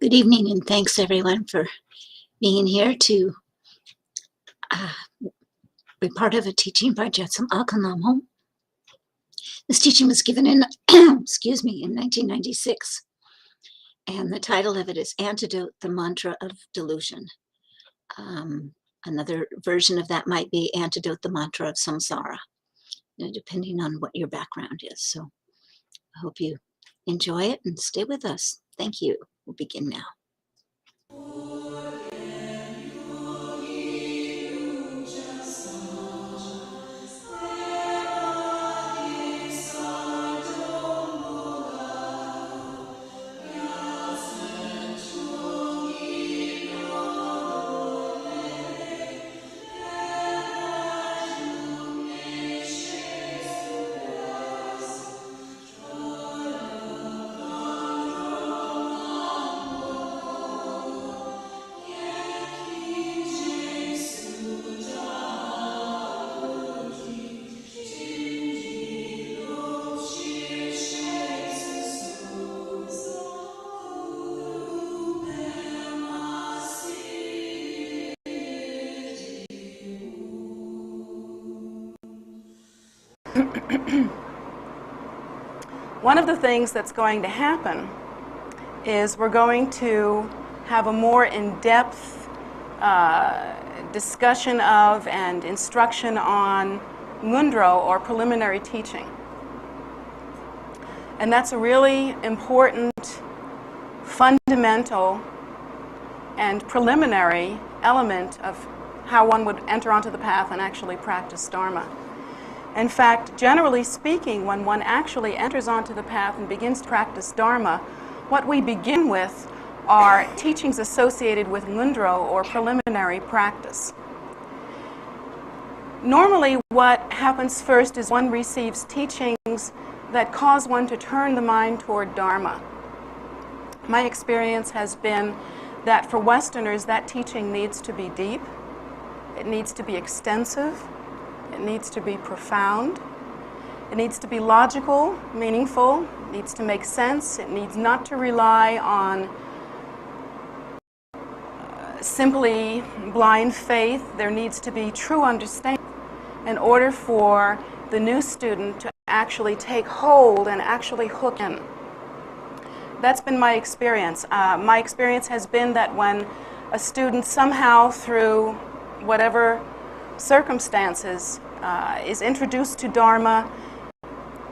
Good evening, and thanks everyone for being here to be part of a teaching by Jetsunma Ahkon Lhamo. This teaching was given in, excuse me, in 1996, and the title of it is Antidote, the Mantra of Delusion. Another version of that might be Antidote, the Mantra of Samsara, depending on what your background is. So I hope you enjoy it and stay with us. Thank you. We'll begin now. One of the things that's going to happen is we're going to have a more in-depth discussion of and instruction on Ngundro, or preliminary teaching. And that's a really important, fundamental, and preliminary element of how one would enter onto the path and actually practice Dharma. In fact, generally speaking, when one actually enters onto the path and begins to practice Dharma, what we begin with are teachings associated with Ngundro, or preliminary practice. Normally, what happens first is one receives teachings that cause one to turn the mind toward Dharma. My experience has been that for Westerners, that teaching needs to be deep, it needs to be extensive, it needs to be profound. It needs to be logical, meaningful. It needs to make sense. It needs not to rely on simply blind faith. There needs to be true understanding in order for the new student to actually take hold and actually hook in. That's been my experience. My experience has been that when a student somehow, through whatever circumstances, is introduced to Dharma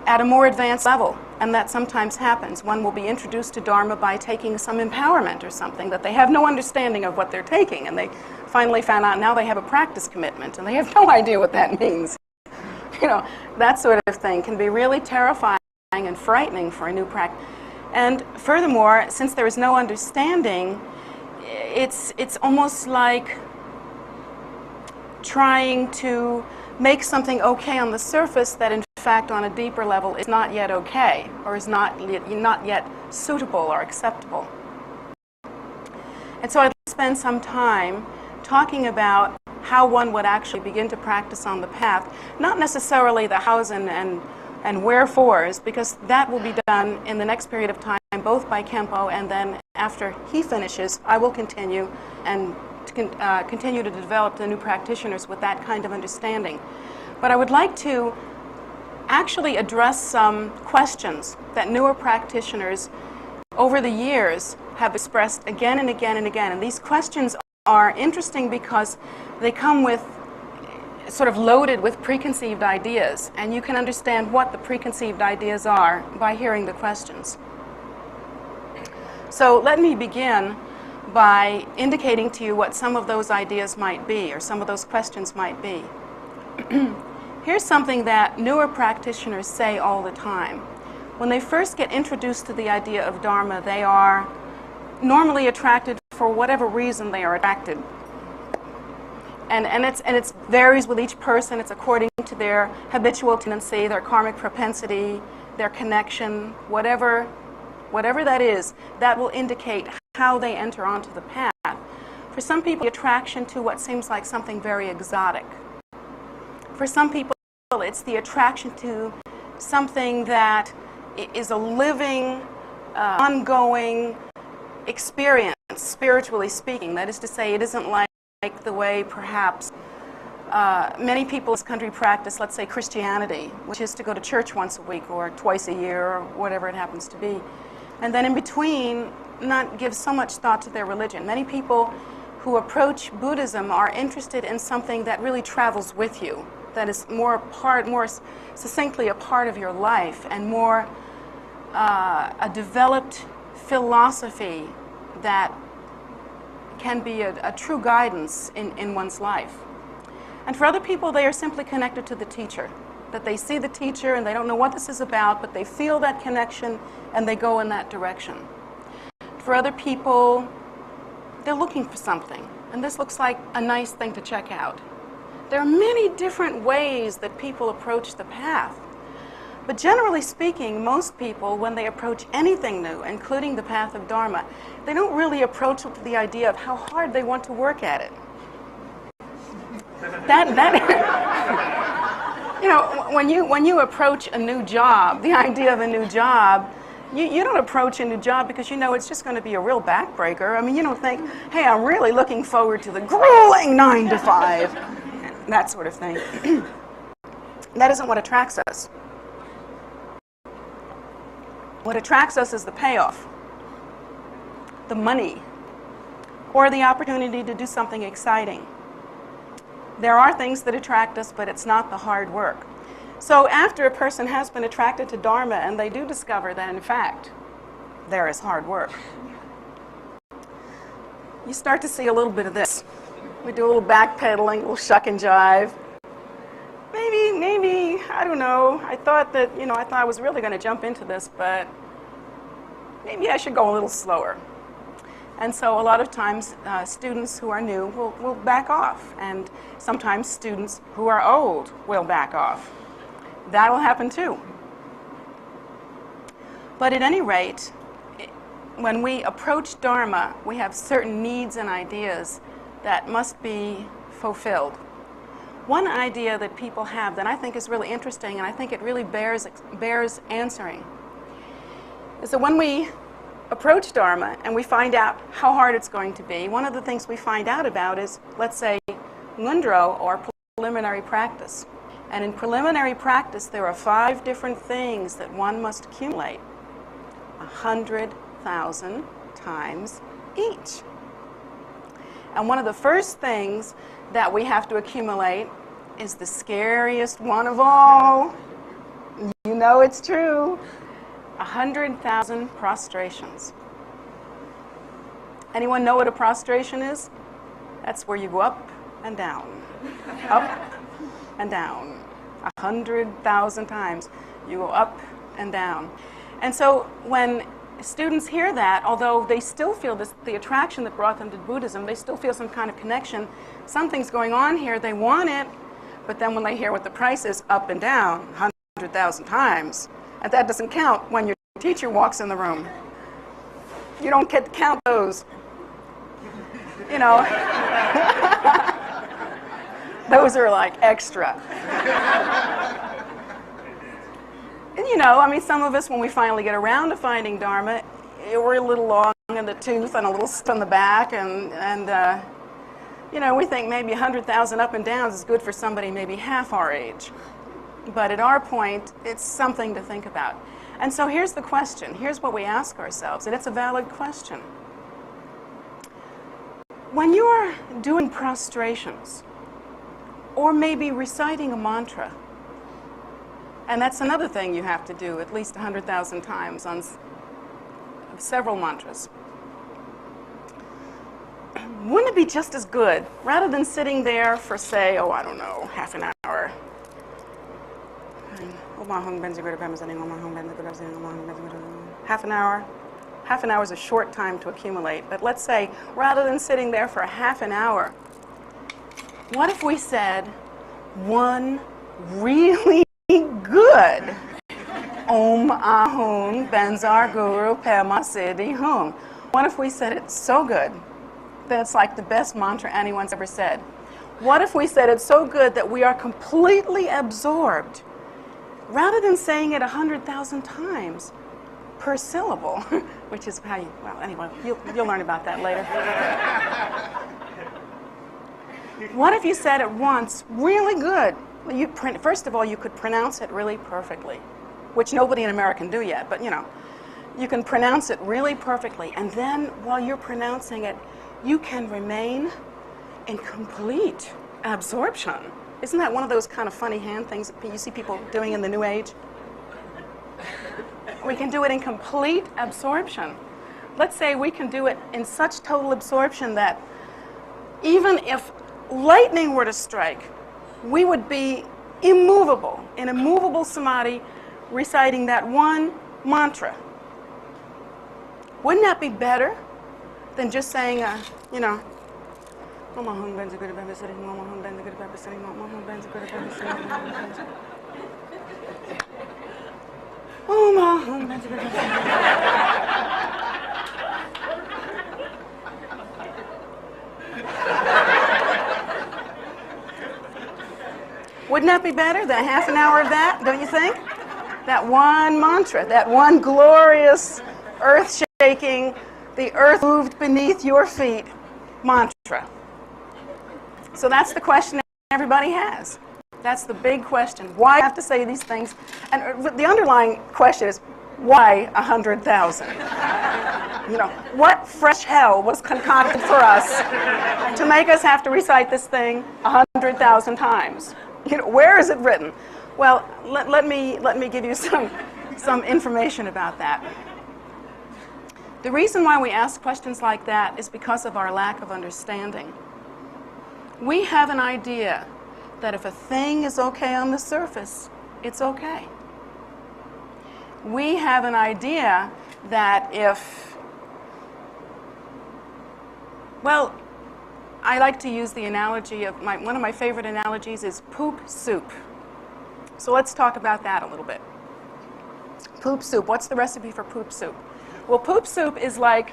at a more advanced level, and that sometimes happens. One will be introduced to Dharma by taking some empowerment or something that they have no understanding of what they're taking, and they finally found out now they have a practice commitment, and they have no idea what that means. You know, that sort of thing can be really terrifying and frightening for a new practice. And furthermore, since there is no understanding, it's almost like trying to make something okay on the surface that in fact on a deeper level is not yet okay, or is not yet suitable or acceptable. And so I'd like to spend some time talking about how one would actually begin to practice on the path, not necessarily the hows and wherefores, because that will be done in the next period of time, both by Khenpo, and then after he finishes, I will continue and continue to develop the new practitioners with that kind of understanding. But I would like to actually address some questions that newer practitioners over the years have expressed again and again and again. And these questions are interesting because they come with sort of loaded with preconceived ideas, and you can understand what the preconceived ideas are by hearing the questions. So let me begin by indicating to you what some of those ideas might be, or some of those questions might be. Here's something that newer practitioners say all the time. When they first get introduced to the idea of Dharma, they are normally attracted for whatever reason they are attracted. And it varies with each person. It's according to their habitual tendency, their karmic propensity, their connection, whatever that is, that will indicate how they enter onto the path. For some people, the attraction to what seems like something very exotic. For some people, it's the attraction to something that is a living, ongoing, experience, spiritually speaking. That is to say, it isn't like the way perhaps many people in this country practice, let's say, Christianity, which is to go to church once a week or twice a year or whatever it happens to be. And then in between, not give so much thought to their religion. Many people who approach Buddhism are interested in something that really travels with you, that is more succinctly a part of your life, and more a developed philosophy that can be a true guidance in one's life. And for other people, they are simply connected to the teacher, that they see the teacher and they don't know what this is about, but they feel that connection and they go in that direction. For other people, they're looking for something, and this looks like a nice thing to check out. There are many different ways that people approach the path. But generally speaking, most people, when they approach anything new, including the path of Dharma, they don't really approach it with the idea of how hard they want to work at it. You know, when you approach a new job, the idea of a new job, you don't approach a new job because you know it's just going to be a real backbreaker. I mean, you don't think, hey, I'm really looking forward to the grueling 9 to 5, that sort of thing. That isn't what attracts us. What attracts us is the payoff, the money, or the opportunity to do something exciting. There are things that attract us, but it's not the hard work. So after a person has been attracted to Dharma and they do discover that, in fact, there is hard work, you start to see a little bit of this. We do a little backpedaling, a little shuck and jive. Maybe, I don't know, I thought I was really going to jump into this, but maybe I should go a little slower. And so a lot of times students who are new will back off, and sometimes students who are old will back off. That will happen too. But at any rate, when we approach Dharma, we have certain needs and ideas that must be fulfilled. One idea that people have that I think is really interesting, and I think it really bears answering, is that when we approach Dharma and we find out how hard it's going to be, one of the things we find out about is, let's say, ngundro, or preliminary practice. And in preliminary practice, there are 5 different things that one must accumulate 100,000 times each. And one of the first things that we have to accumulate is the scariest one of all. You know it's true. 100,000 prostrations. Anyone know what a prostration is? That's where you go up and down, up and down. 100,000 times you go up and down. And so when students hear that, although they still feel the attraction that brought them to Buddhism, they still feel some kind of connection. Something's going on here, they want it, but then when they hear what the price is, up and down, 100,000 times, and that doesn't count when your teacher walks in the room. You don't get to count those. You know, those are like extra. And you know, I mean, some of us, when we finally get around to finding Dharma, we're a little long in the tooth and a little stiff on the back, and you know, we think maybe 100,000 up and downs is good for somebody maybe half our age. But at our point, it's something to think about. And so here's the question. Here's what we ask ourselves, and it's a valid question. When you are doing prostrations, or maybe reciting a mantra, and that's another thing you have to do at least 100,000 times on several mantras, wouldn't it be just as good, rather than sitting there for, say, I don't know, half an hour? Half an hour. Half an hour is a short time to accumulate, but let's say, rather than sitting there for a half an hour, what if we said one really good Om Ahun Benzar Guru Pema Siddhi Hum? What if we said it so good that it's like the best mantra anyone's ever said? What if we said it so good that we are completely absorbed? Rather than saying it 100,000 times, per syllable, which is how you, well, anyway, you'll learn about that later. What if you said it once really good? First of all, you could pronounce it really perfectly, which nobody in America can do yet, but you know, you can pronounce it really perfectly. And then while you're pronouncing it, you can remain in complete absorption. Isn't that one of those kind of funny hand things that you see people doing in the New Age? We can do it in complete absorption. Let's say we can do it in such total absorption that even if lightning were to strike, we would be immovable, in immovable samadhi, reciting that one mantra. Wouldn't that be better than just saying, you know, wouldn't that be better than half an hour of that, don't you think? That one mantra, that one glorious, earth-shaking, the earth moved beneath your feet mantra. So that's the question everybody has. That's the big question. Why do I have to say these things? And the underlying question is, why 100,000? You know, what fresh hell was concocted for us to make us have to recite this thing 100,000 times? You know, where is it written? Well, let me give you some information about that. The reason why we ask questions like that is because of our lack of understanding. We have an idea that if a thing is okay on the surface, it's okay. We have an idea that if, well, I like to use the analogy of, one of my favorite analogies is poop soup. So let's talk about that a little bit. Poop soup, what's the recipe for poop soup? Well, poop soup is like,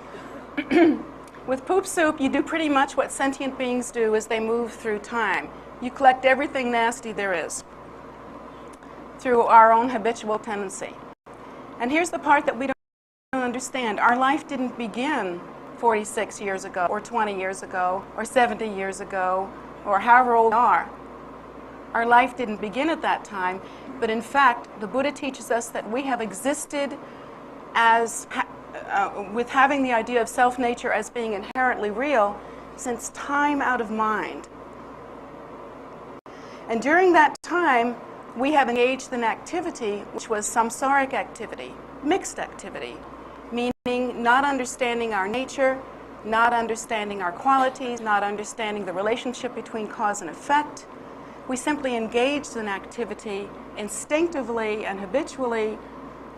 with poop soup, you do pretty much what sentient beings do as they move through time. You collect everything nasty there is through our own habitual tendency. And here's the part that we don't understand. Our life didn't begin 46 years ago, or 20 years ago, or 70 years ago, or however old we are. Our life didn't begin at that time, but in fact, the Buddha teaches us that we have existed as, with having the idea of self-nature as being inherently real since time out of mind. And during that time, we have engaged in activity which was samsaric activity, mixed activity, meaning not understanding our nature, not understanding our qualities, not understanding the relationship between cause and effect. We simply engaged in activity instinctively and habitually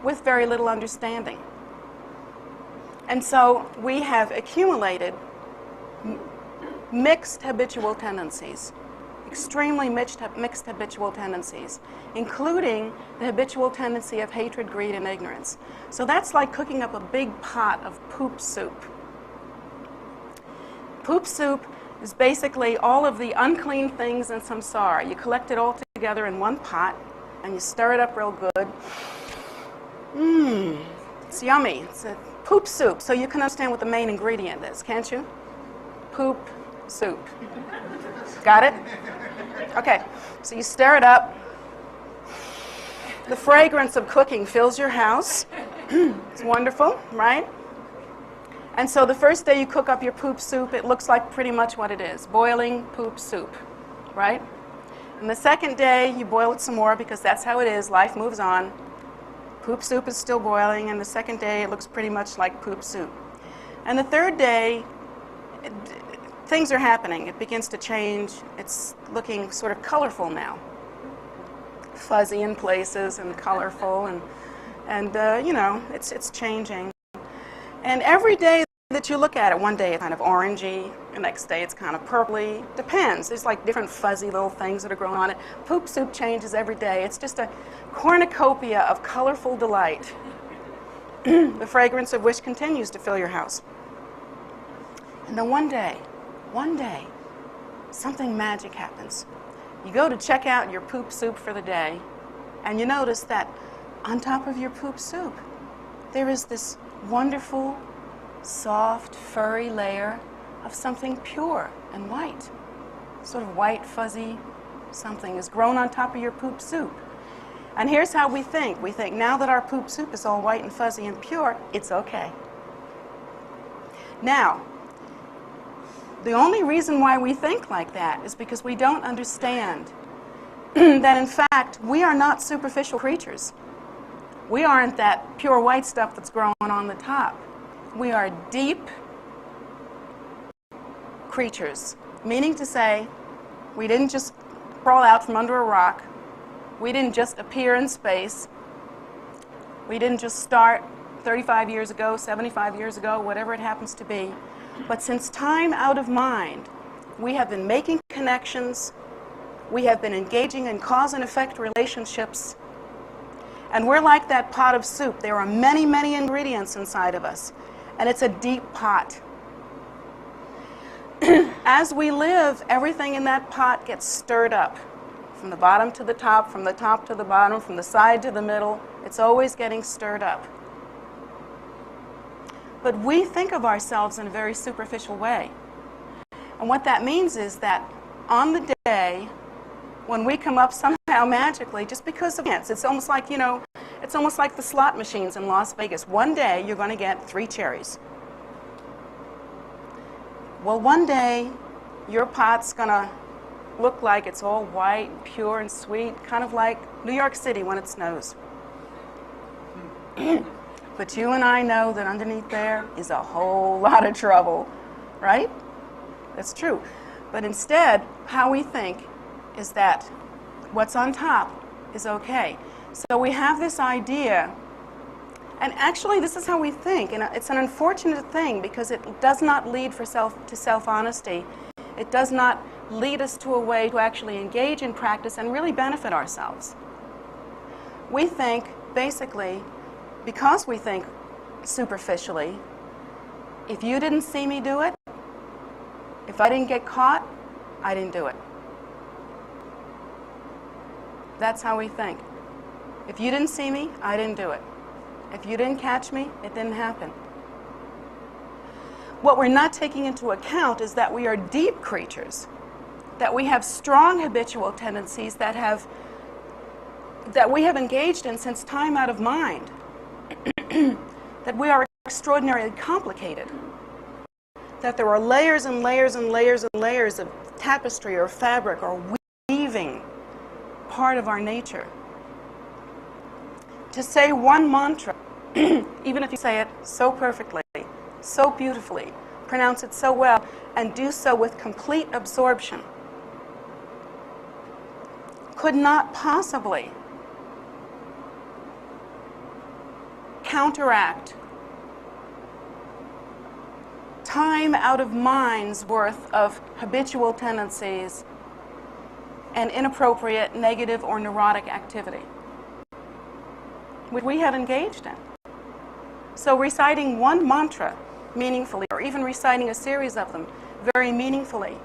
with very little understanding. And so we have accumulated mixed habitual tendencies, extremely mixed habitual tendencies, including the habitual tendency of hatred, greed, and ignorance. So that's like cooking up a big pot of poop soup. Poop soup is basically all of the unclean things in samsara. You collect it all together in one pot, and you stir it up real good. It's yummy. It's a poop soup, so you can understand what the main ingredient is, can't you? Poop soup. Got it? Okay, so you stir it up. The fragrance of cooking fills your house. It's wonderful, right? And so the first day you cook up your poop soup, it looks like pretty much what it is, boiling poop soup, right? And the second day you boil it some more because that's how it is, life moves on. Poop soup is still boiling, and the second day it looks pretty much like poop soup. And the third day, things are happening. It begins to change. It's looking sort of colorful now. Fuzzy in places and colorful, and you know, it's changing. And every day that you look at it, one day it's kind of orangey, the next day it's kind of purpley. Depends. There's like different fuzzy little things that are growing on it. Poop soup changes every day. It's just a cornucopia of colorful delight, the fragrance of which continues to fill your house. And then one day, something magic happens. You go to check out your poop soup for the day, and you notice that on top of your poop soup, there is this wonderful, soft, furry layer of something pure and white. Sort of white, fuzzy something is grown on top of your poop soup. And here's how we think. We think now that our poop soup is all white and fuzzy and pure, it's okay. Now, the only reason why we think like that is because we don't understand that in fact we are not superficial creatures. We aren't that pure white stuff that's growing on the top. We are deep creatures, meaning to say we didn't just crawl out from under a rock. We didn't just appear in space. We didn't just start 35 years ago, 75 years ago, whatever it happens to be. But since time out of mind, we have been making connections, we have been engaging in cause and effect relationships, and we're like that pot of soup. There are many, many ingredients inside of us, and it's a deep pot. As we live, everything in that pot gets stirred up, from the bottom to the top, from the top to the bottom, from the side to the middle. It's always getting stirred up. But we think of ourselves in a very superficial way. And what that means is that on the day when we come up somehow magically, just because of chance, it's almost like, it's almost like the slot machines in Las Vegas. One day you're going to get 3 cherries. Well, one day your pot's going to look like it's all white, pure, and sweet, kind of like New York City when it snows. But you and I know that underneath there is a whole lot of trouble, right? That's true. But instead, how we think is that what's on top is okay. So we have this idea, and actually this is how we think, and it's an unfortunate thing because it does not lead to self-honesty. It does not lead us to a way to actually engage in practice and really benefit ourselves. We think, basically, because we think superficially, if you didn't see me do it, if I didn't get caught, I didn't do it. That's how we think. If you didn't see me, I didn't do it. If you didn't catch me, it didn't happen. What we're not taking into account is that we are deep creatures, that we have strong habitual tendencies that we have engaged in since time out of mind, that we are extraordinarily complicated, that there are layers and layers and layers and layers of tapestry or fabric or weaving part of our nature. To say one mantra, even if you say it so perfectly, so beautifully, pronounce it so well, and do so with complete absorption, could not possibly counteract time out of mind's worth of habitual tendencies and inappropriate, negative, or neurotic activity which we have engaged in. So reciting one mantra meaningfully, or even reciting a series of them very meaningfully,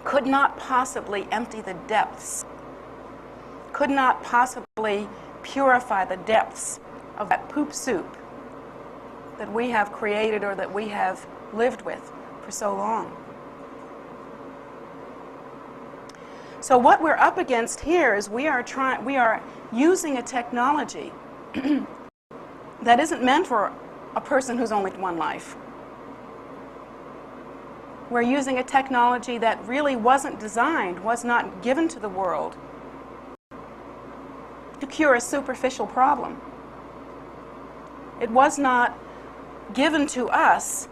could not possibly empty the depths, could not possibly purify the depths of that poop soup that we have created or that we have lived with for so long. So what we're up against here is we are using a technology that isn't meant for a person who's only one life. We're using a technology that really wasn't designed, was not given to the world to cure a superficial problem. It was not given to us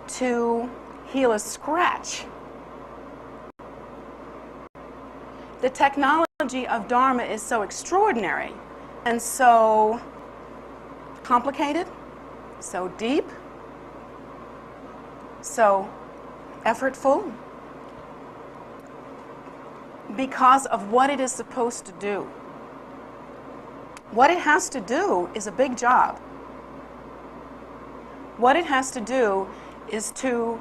to heal a scratch. The technology of Dharma is so extraordinary and so complicated, so deep, so effortful, because of what it is supposed to do. What it has to do is a big job. What it has to do is to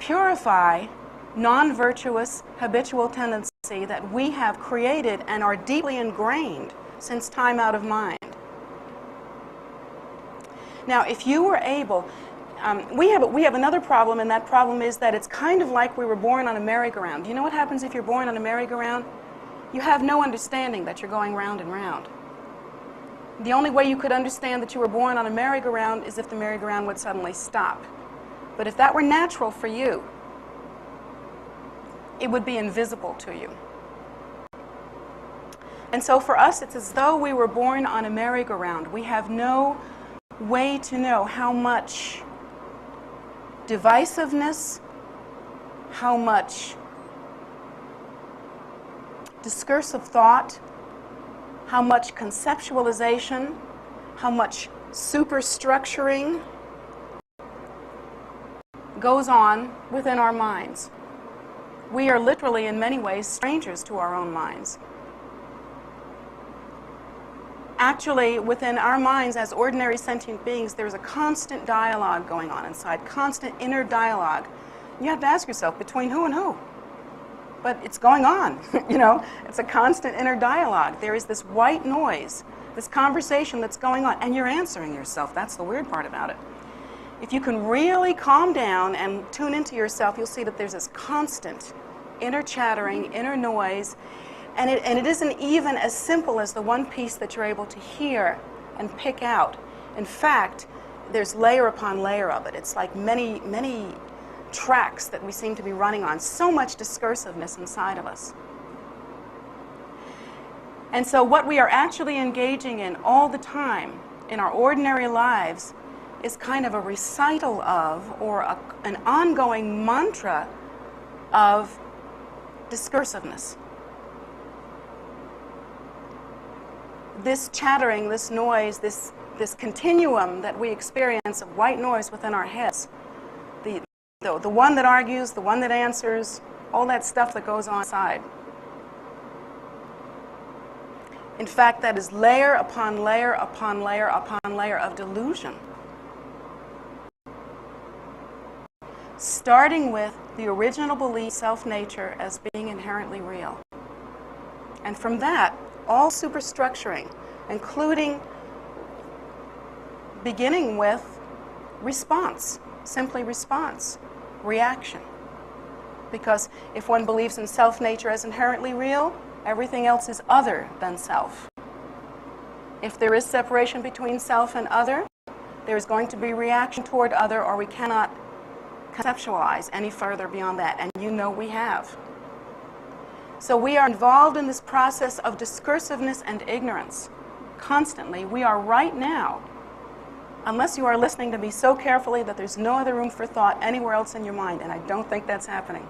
purify non-virtuous habitual tendencies that we have created and are deeply ingrained since time out of mind. Now, if you were able, we have another problem, and that problem is that it's kind of like we were born on a merry-go-round. Do you know what happens if you're born on a merry-go-round? You have no understanding that you're going round and round. The only way you could understand that you were born on a merry-go-round is if the merry-go-round would suddenly stop. But if that were natural for you, it would be invisible to you. And so for us, it's as though we were born on a merry-go-round. We have no way to know how much divisiveness, how much discursive thought, how much conceptualization, how much superstructuring goes on within our minds. We are literally, in many ways, strangers to our own minds. Actually, within our minds as ordinary sentient beings, there's a constant dialogue going on inside, constant inner dialogue. You have to ask yourself, between who and who? But it's going on, you know? It's a constant inner dialogue. There is this white noise, this conversation that's going on, and you're answering yourself. That's the weird part about it. If you can really calm down and tune into yourself, you'll see that there's this constant inner chattering, inner noise, and it isn't even as simple as the one piece that you're able to hear and pick out. In fact, there's layer upon layer of it. It's like many, many tracks that we seem to be running on. So much discursiveness inside of us. And so what we are actually engaging in all the time in our ordinary lives is kind of a recital of, or an ongoing mantra of discursiveness. This chattering, this noise, this continuum that we experience of white noise within our heads, the one that argues, the one that answers, all that stuff that goes on inside. In fact, that is layer upon layer upon layer upon layer of delusion. Starting with the original belief, self-nature, as being inherently real. And from that, all superstructuring, including beginning with response, simply response, reaction. Because if one believes in self-nature as inherently real, everything else is other than self. If there is separation between self and other, there is going to be reaction toward other, or we cannot conceptualize any further beyond that, and you know we have. So we are involved in this process of discursiveness and ignorance constantly. We are right now, unless you are listening to me so carefully that there's no other room for thought anywhere else in your mind, and I don't think that's happening.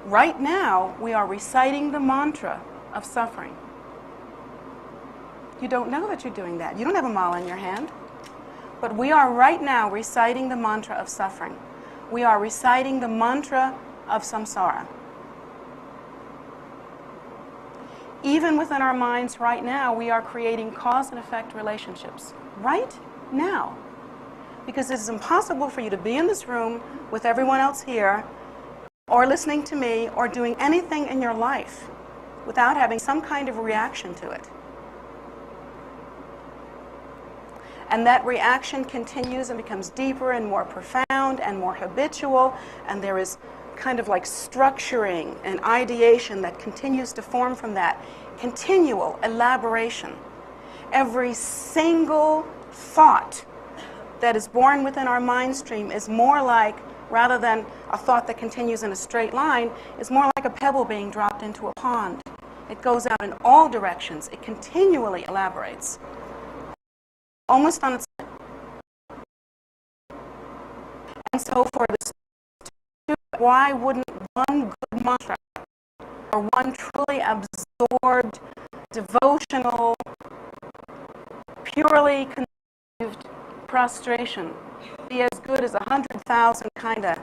Right now, we are reciting the mantra of suffering. You don't know that you're doing that. You don't have a mala in your hand. But we are right now reciting the mantra of suffering. We are reciting the mantra of samsara. Even within our minds right now, we are creating cause and effect relationships. Right now. Because it is impossible for you to be in this room with everyone else here, or listening to me, or doing anything in your life without having some kind of reaction to it. And that reaction continues and becomes deeper and more profound and more habitual, and there is kind of like structuring and ideation that continues to form from that. Continual elaboration. Every single thought that is born within our mind stream is more like, rather than a thought that continues in a straight line, is more like a pebble being dropped into a pond. It goes out in all directions. It continually elaborates. Almost on its own. And so for this, why wouldn't one good mantra, or one truly absorbed, devotional, purely conceived prostration be as good as 100,000 kind of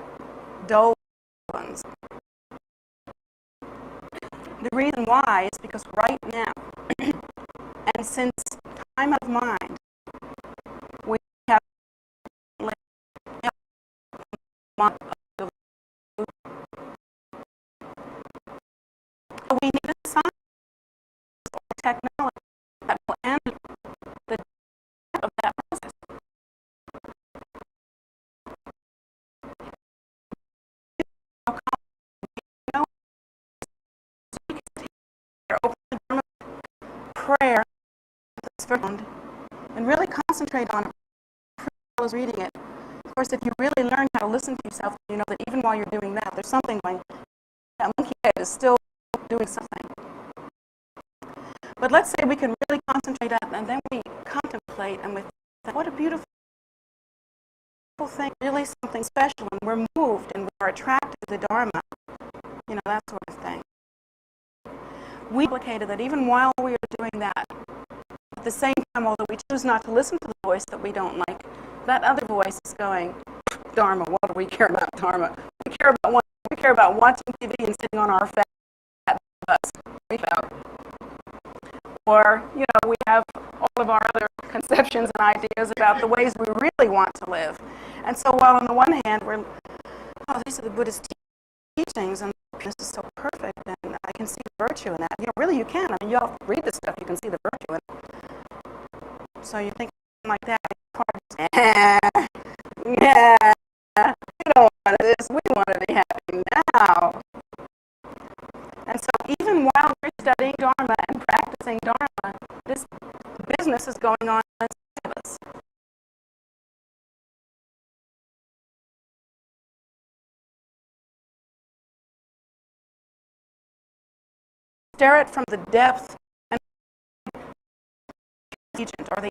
dull ones? The reason why is because right now, and since time of mind, we have technology that will end the death of that process. Open prayer and really concentrate on it as well as reading it. Of course, if you really learn how to listen to yourself, you know that even while you're doing that, there's something going. That monkey head is still doing something. But let's say we can really concentrate on it, and then we contemplate, and we think, what a beautiful thing, really something special, and we're moved, and we're attracted to the Dharma, you know, that sort of thing. We implicated that even while we are doing that, at the same time, although we choose not to listen to the voice that we don't like, that other voice is going, Dharma, what do we care about Dharma? We care about watching TV and sitting on our fat bus. Or, you know, we have all of our other conceptions and ideas about the ways we really want to live. And so while on the one hand, we're, oh, these are the Buddhist teachings, and this is so perfect, and I can see the virtue in that. You know, really you can. I mean, you all read this stuff, you can see the virtue in it. So you think like that, we don't want this, we want to be happy now. And so even while we're studying Dharma and practicing Dharma, this business is going on inside of us. Stare it from the depth and agent, or the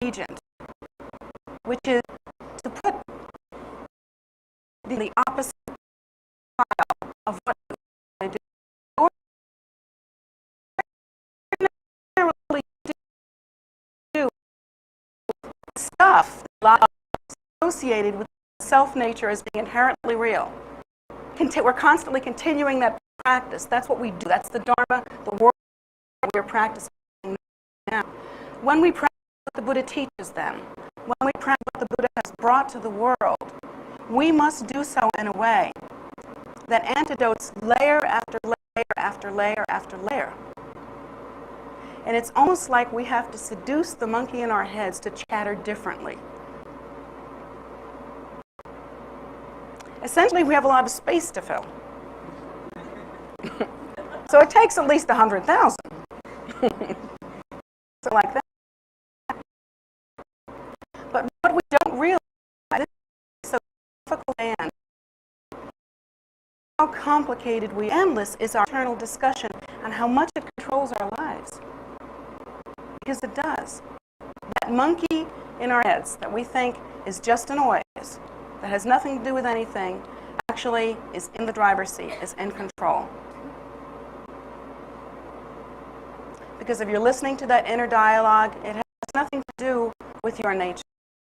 agent, which is to put the opposite pile of what we do. Ordinarily do stuff associated with self-nature as being inherently real. We're constantly continuing that practice. That's what we do. That's the Dharma, the world we're practicing now. When we practice what the Buddha teaches them, when we practice what the Buddha has brought to the world, we must do so in a way that antidotes layer after layer after layer after layer. And it's almost like we have to seduce the monkey in our heads to chatter differently. Essentially, we have a lot of space to fill. So it takes at least 100,000. So like that. But what we don't realize is so difficult and how complicated endless is our internal discussion on how much it controls our lives. Because it does. That monkey in our heads that we think is just a noise, that has nothing to do with anything, actually is in the driver's seat, is in control. Because if you're listening to that inner dialogue, it has nothing to do with your nature,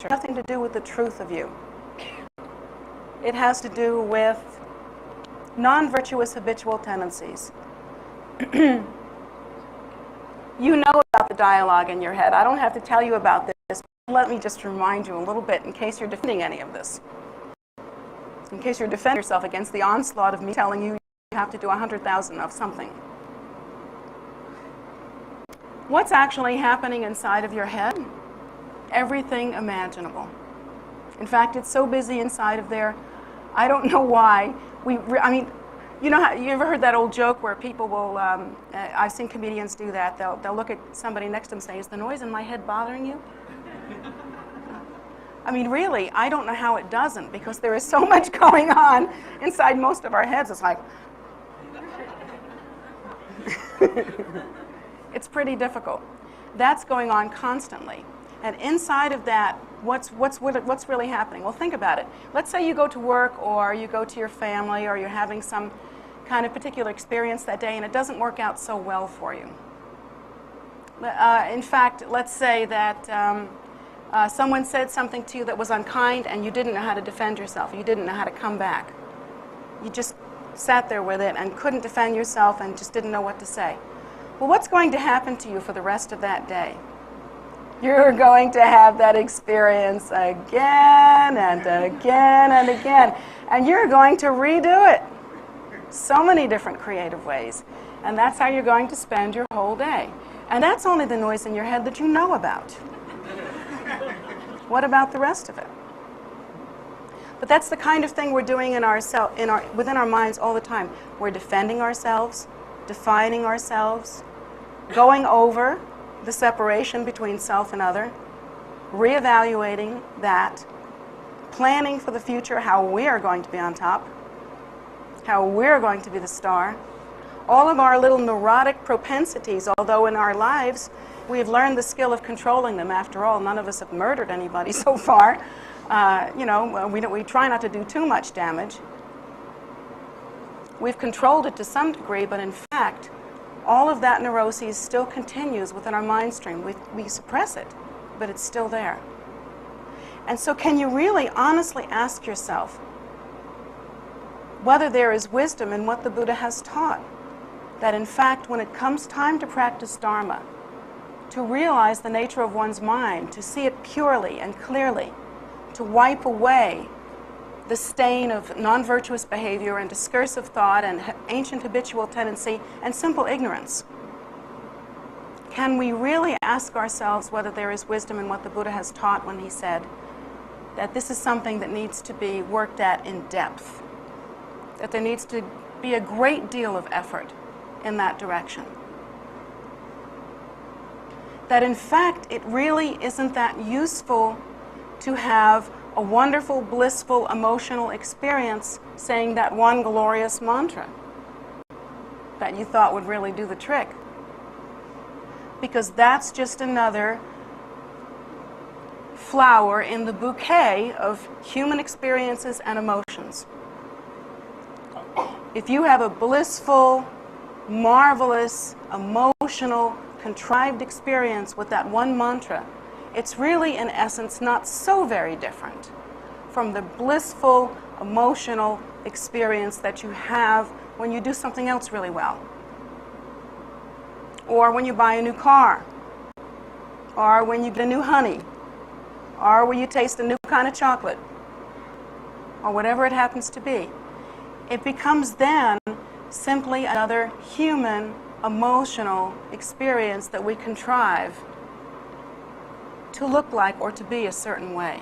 nothing to do with the truth of you. It has to do with non-virtuous habitual tendencies. You know about the dialogue in your head. I don't have to tell you about this. Let me just remind you a little bit in case you're defending any of this. In case you're defending yourself against the onslaught of me telling you you have to do 100,000 of something. What's actually happening inside of your head? Everything imaginable. In fact, it's so busy inside of there, I don't know why. I mean, you know, you ever heard that old joke where people will, I've seen comedians do that. They'll look at somebody next to them and say, is the noise in my head bothering you? I mean, really, I don't know how it doesn't, because there is so much going on inside most of our heads. It's like, it's pretty difficult. That's going on constantly. And inside of that, what's really happening? Well, think about it. Let's say you go to work, or you go to your family, or you're having some kind of particular experience that day, and it doesn't work out so well for you. In fact, let's say that someone said something to you that was unkind, and you didn't know how to defend yourself. You didn't know how to come back. You just sat there with it and couldn't defend yourself and just didn't know what to say. Well, what's going to happen to you for the rest of that day? You're going to have that experience again and again and again. And you're going to redo it so many different creative ways. And that's how you're going to spend your whole day. And that's only the noise in your head that you know about. What about the rest of it? But that's the kind of thing we're doing within our minds all the time. We're defending ourselves, defining ourselves, going over the separation between self and other, reevaluating that, planning for the future, how we are going to be on top, how we're going to be the star. All of our little neurotic propensities, although in our lives we've learned the skill of controlling them. After all, none of us have murdered anybody so far. We try not to do too much damage. We've controlled it to some degree, but in fact, all of that neuroses still continues within our mind stream. We suppress it, but it's still there. And so can you really honestly ask yourself whether there is wisdom in what the Buddha has taught? That in fact, when it comes time to practice Dharma, to realize the nature of one's mind, to see it purely and clearly, to wipe away the stain of non-virtuous behavior and discursive thought and ancient habitual tendency and simple ignorance. Can we really ask ourselves whether there is wisdom in what the Buddha has taught when he said that this is something that needs to be worked at in depth, that there needs to be a great deal of effort in that direction? That in fact it really isn't that useful to have a wonderful, blissful, emotional experience saying that one glorious mantra that you thought would really do the trick. Because that's just another flower in the bouquet of human experiences and emotions. If you have a blissful, marvelous, emotional, contrived experience with that one mantra, it's really, in essence, not so very different from the blissful, emotional experience that you have when you do something else really well. Or when you buy a new car. Or when you get a new honey. Or when you taste a new kind of chocolate. Or whatever it happens to be. It becomes then simply another human, emotional experience that we contrive to look like or to be a certain way.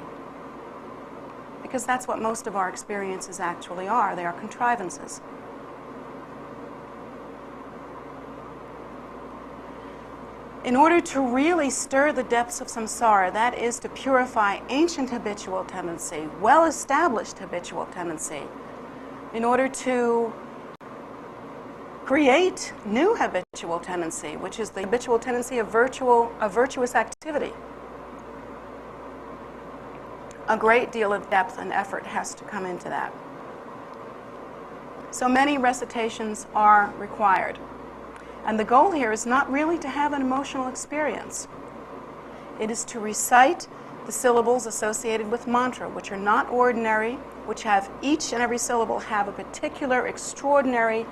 Because that's what most of our experiences actually are. They are contrivances. In order to really stir the depths of samsara, that is to purify ancient habitual tendency, well-established habitual tendency, in order to create new habitual tendency, which is the habitual tendency of virtuous activity, a great deal of depth and effort has to come into that. So many recitations are required. And the goal here is not really to have an emotional experience. It is to recite the syllables associated with mantra, which are not ordinary, which have each and every syllable have a particular extraordinary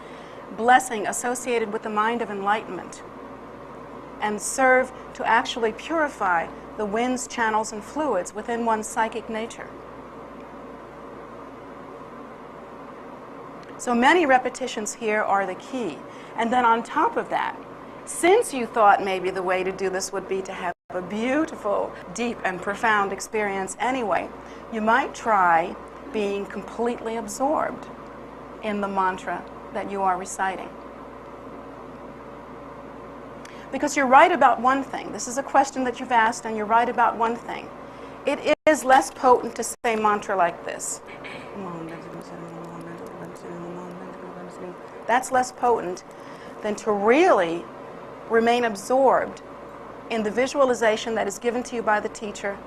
blessing associated with the mind of enlightenment, and serve to actually purify the winds, channels, and fluids within one's psychic nature. So many repetitions here are the key. And then on top of that, since you thought maybe the way to do this would be to have a beautiful, deep, and profound experience anyway, you might try being completely absorbed in the mantra that you are reciting. Because you're right about one thing. This is a question that you've asked, and you're right about one thing. It is less potent to say mantra like this. That's less potent than to really remain absorbed in the visualization that is given to you by the teacher,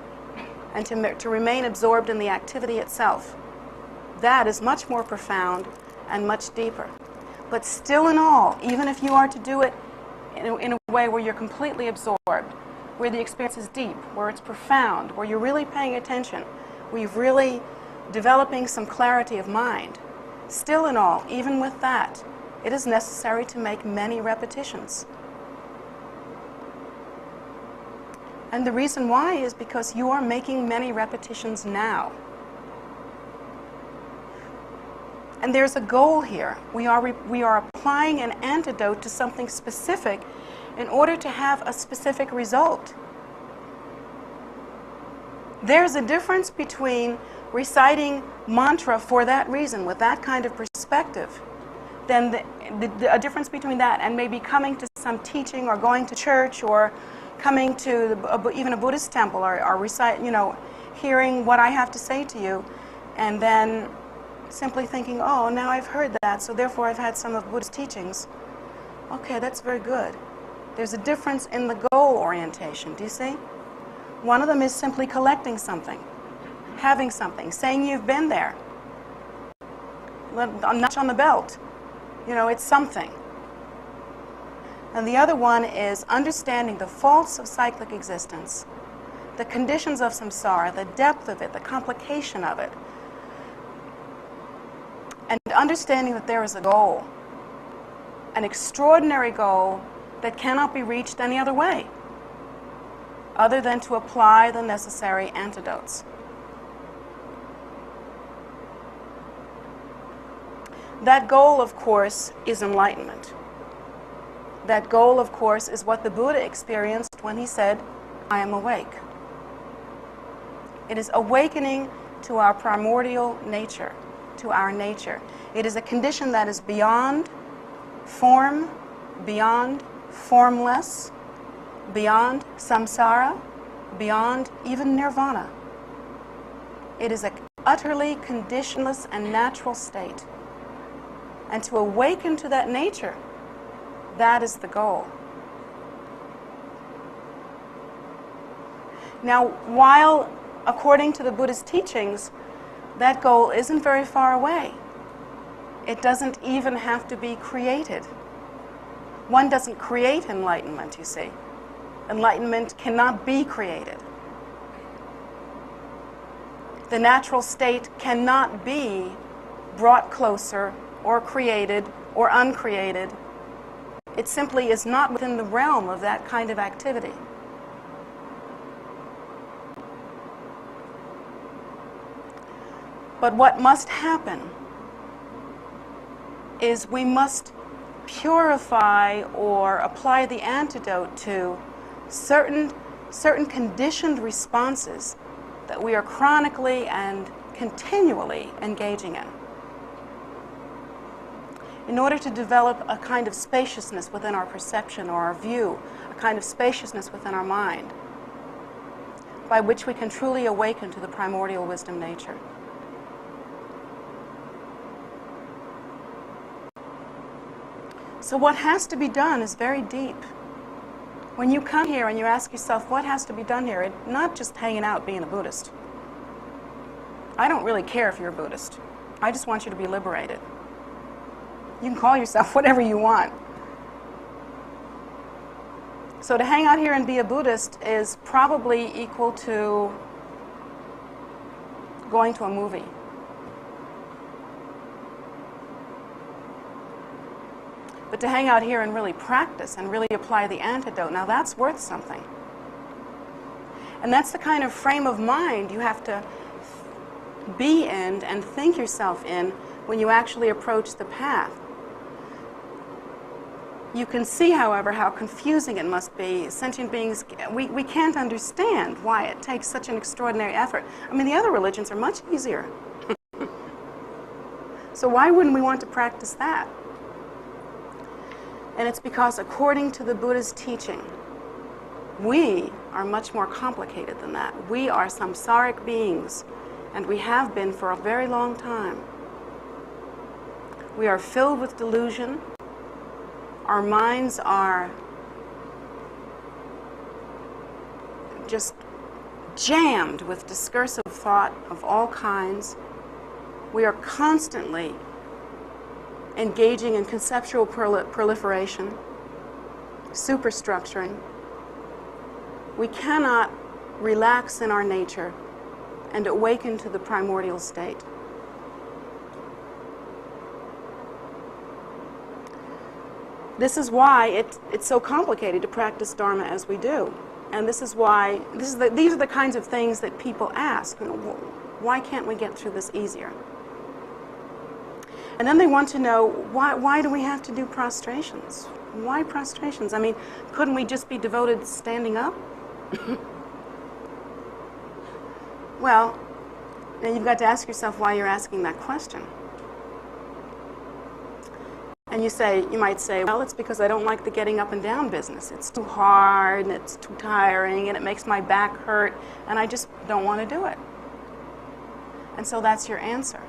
and to remain absorbed in the activity itself. That is much more profound and much deeper. But still in all, even if you are to do it in a way where you're completely absorbed, where the experience is deep, where it's profound, where you're really paying attention, where you're really developing some clarity of mind, still in all, even with that, it is necessary to make many repetitions. And the reason why is because you are making many repetitions now. And there's a goal here. We are applying an antidote to something specific in order to have a specific result. There's a difference between reciting mantra for that reason, with that kind of perspective, then a difference between that and maybe coming to some teaching or going to church or coming to even a Buddhist temple or recite, hearing what I have to say to you, and then simply thinking, oh, now I've heard that, so therefore I've had some of Buddhist teachings. Okay, that's very good. There's a difference in the goal orientation, do you see? One of them is simply collecting something, having something, saying you've been there. A notch on the belt. It's something. And the other one is understanding the faults of cyclic existence, the conditions of samsara, the depth of it, the complication of it, and understanding that there is a goal, an extraordinary goal that cannot be reached any other way, other than to apply the necessary antidotes. That goal, of course, is enlightenment. That goal, of course, is what the Buddha experienced when he said, I am awake. It is awakening to our primordial nature, to our nature. It is a condition that is beyond form, beyond formless, beyond samsara, beyond even nirvana. It is an utterly conditionless and natural state. And to awaken to that nature, that is the goal. Now, while, according to the Buddhist teachings, that goal isn't very far away, it doesn't even have to be created. One doesn't create enlightenment, you see. Enlightenment cannot be created. The natural state cannot be brought closer or created or uncreated. It simply is not within the realm of that kind of activity. But what must happen is we must purify or apply the antidote to certain conditioned responses that we are chronically and continually engaging in order to develop a kind of spaciousness within our perception or our view, a kind of spaciousness within our mind, by which we can truly awaken to the primordial wisdom nature. So what has to be done is very deep. When you come here and you ask yourself, what has to be done here? It's not just hanging out being a Buddhist. I don't really care if you're a Buddhist. I just want you to be liberated. You can call yourself whatever you want. So to hang out here and be a Buddhist is probably equal to going to a movie. But to hang out here and really practice and really apply the antidote, now that's worth something. And that's the kind of frame of mind you have to be in and think yourself in when you actually approach the path. You can see, however, how confusing it must be. Sentient beings, we can't understand why it takes such an extraordinary effort. I mean, the other religions are much easier. So why wouldn't we want to practice that? And it's because, according to the Buddha's teaching, we are much more complicated than that. We are samsaric beings, and we have been for a very long time. We are filled with delusion. Our minds are just jammed with discursive thought of all kinds. We are constantly engaging in conceptual proliferation, superstructuring. We cannot relax in our nature and awaken to the primordial state. This is why it's so complicated to practice Dharma as we do. And this is why, these are the kinds of things that people ask. Why can't we get through this easier? And then they want to know, why do we have to do prostrations? Why prostrations? I mean, couldn't we just be devoted to standing up? Well, then you've got to ask yourself why you're asking that question. And you might say, well, it's because I don't like the getting up and down business. It's too hard, and it's too tiring, and it makes my back hurt, and I just don't want to do it. And so that's your answer.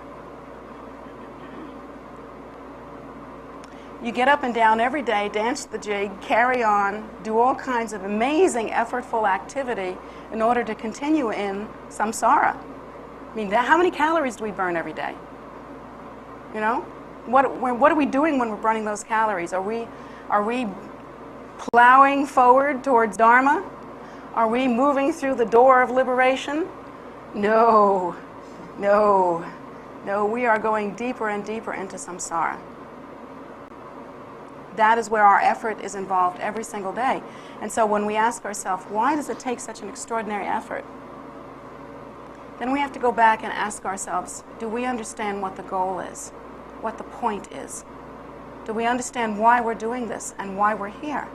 You get up and down every day, dance the jig, carry on, do all kinds of amazing, effortful activity in order to continue in samsara. I mean, how many calories do we burn every day? You know? What are we doing when we're burning those calories? Are we plowing forward towards Dharma? Are we moving through the door of liberation? No, no, no. We are going deeper and deeper into samsara. That is where our effort is involved every single day. And so when we ask ourselves, why does it take such an extraordinary effort? Then we have to go back and ask ourselves, do we understand what the goal is? What the point is? Do we understand why we're doing this and why we're here?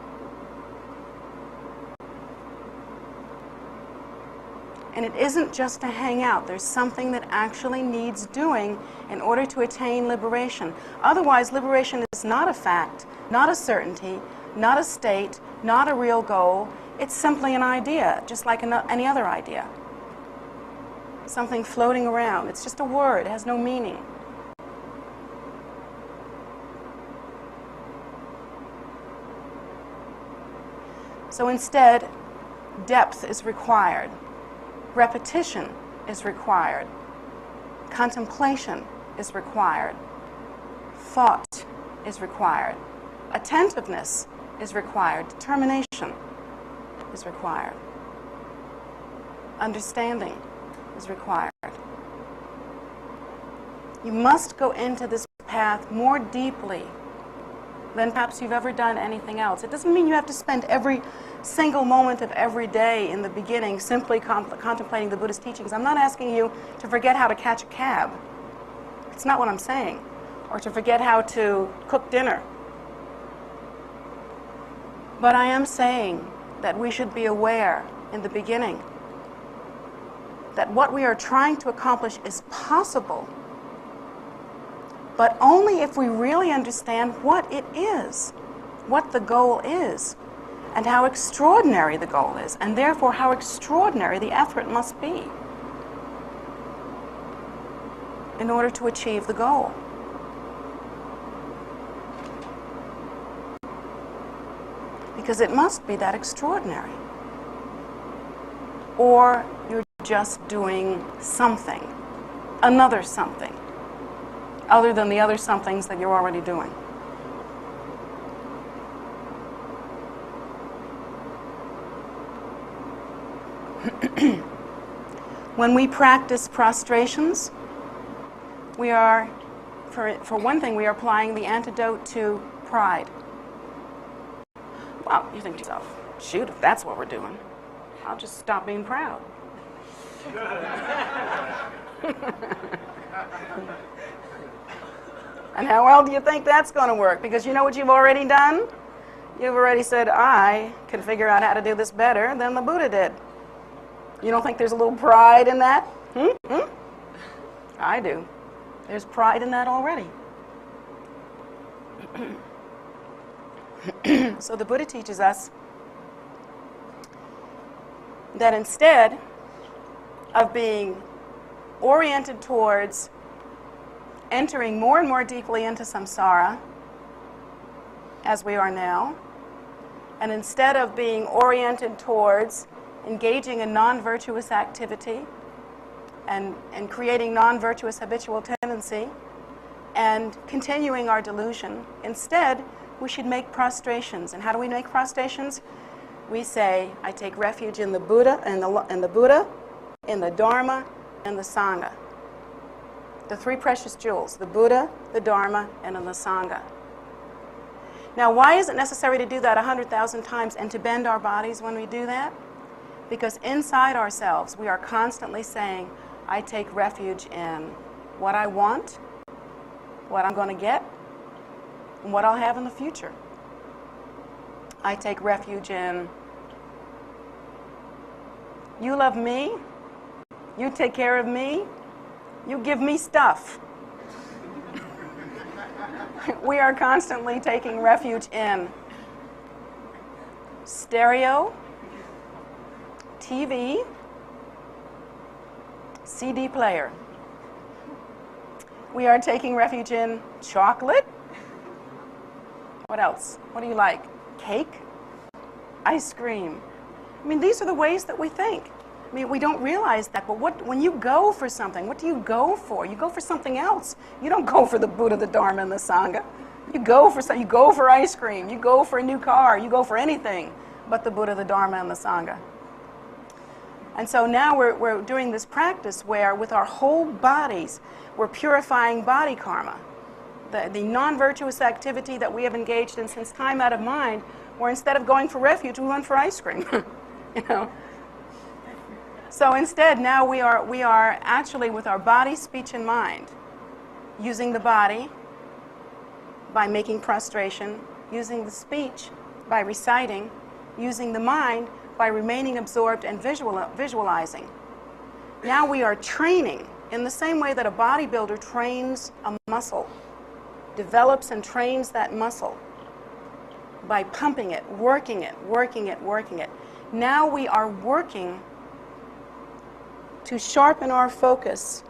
And it isn't just to hang out. There's something that actually needs doing in order to attain liberation. Otherwise, liberation is not a fact, not a certainty, not a state, not a real goal. It's simply an idea, just like any other idea. Something floating around. It's just a word. It has no meaning. So instead, depth is required. Repetition is required. Contemplation is required. Thought is required. Attentiveness is required. Determination is required. Understanding is required. You must go into this path more deeply than perhaps you've ever done anything else. It doesn't mean you have to spend every single moment of every day in the beginning simply contemplating the Buddhist teachings. I'm not asking you to forget how to catch a cab. It's not what I'm saying. Or to forget how to cook dinner. But I am saying that we should be aware in the beginning that what we are trying to accomplish is possible, but only if we really understand what it is, what the goal is, and how extraordinary the goal is, and therefore how extraordinary the effort must be in order to achieve the goal. Because it must be that extraordinary. Or you're just doing something, another something, other than the other somethings that you're already doing. When we practice prostrations, we are, for one thing, we are applying the antidote to pride. Well, you think to yourself, shoot, if that's what we're doing, I'll just stop being proud. And how well do you think that's going to work? Because you know what you've already done? You've already said, I can figure out how to do this better than the Buddha did. You don't think there's a little pride in that? I do. There's pride in that already. So the Buddha teaches us that instead of being oriented towards entering more and more deeply into samsara, as we are now, and instead of being oriented towards engaging in non-virtuous activity and creating non-virtuous habitual tendency and continuing our delusion, instead we should make prostrations. And how do we make prostrations? We say, I take refuge in the Buddha, in the Dharma, and the Sangha. The three precious jewels, the Buddha, the Dharma, and the Sangha. Now, why is it necessary to do that 100,000 times and to bend our bodies when we do that? Because inside ourselves, we are constantly saying, I take refuge in what I want, what I'm going to get, and what I'll have in the future. I take refuge in, you love me, you take care of me, you give me stuff. We are constantly taking refuge in stereo, TV, CD player. We are taking refuge in chocolate. What else? What do you like? Cake? Ice cream? I mean, these are the ways that we think. I mean, we don't realize that, but when you go for something, what do you go for? You go for something else. You don't go for the Buddha, the Dharma, and the Sangha. You go for something. You go for ice cream. You go for a new car. You go for anything but the Buddha, the Dharma, and the Sangha. And so now we're doing this practice where with our whole bodies, we're purifying body karma. The non-virtuous activity that we have engaged in since time out of mind, where instead of going for refuge, we went for ice cream. You know? So instead, now we are actually with our body, speech, and mind, using the body by making prostration, using the speech by reciting, using the mind by remaining absorbed and visualizing. Now we are training in the same way that a bodybuilder trains a muscle, develops and trains that muscle by pumping it, working it, working it, working it. Now we are working to sharpen our focus,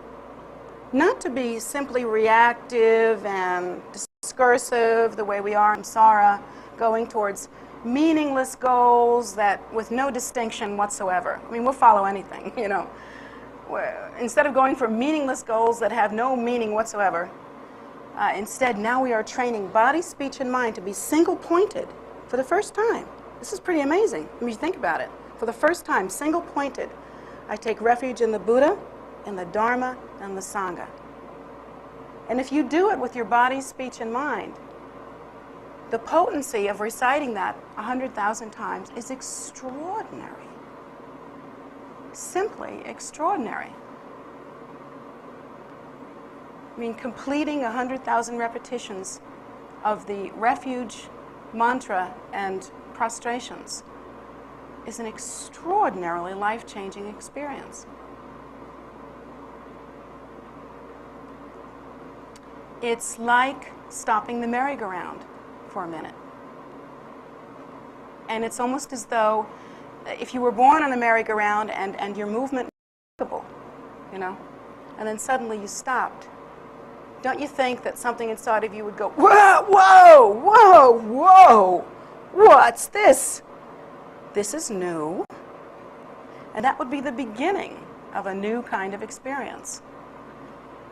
not to be simply reactive and discursive the way we are in samsara, going towards meaningless goals that with no distinction whatsoever. I mean, we'll follow anything, you know. Instead of going for meaningless goals that have no meaning whatsoever, instead now we are training body, speech, and mind to be single-pointed for the first time. This is pretty amazing when you think about it. For the first time, single-pointed. I take refuge in the Buddha, in the Dharma, and the Sangha. And if you do it with your body, speech, and mind, the potency of reciting that 100,000 times is extraordinary. Simply extraordinary. I mean, completing 100,000 repetitions of the refuge mantra and prostrations is an extraordinarily life-changing experience. It's like stopping the merry-go-round for a minute. And it's almost as though if you were born on a merry-go-round and your movement was remarkable, you know, and then suddenly you stopped, don't you think that something inside of you would go, whoa, whoa, whoa, whoa, what's this? This is new. And that would be the beginning of a new kind of experience.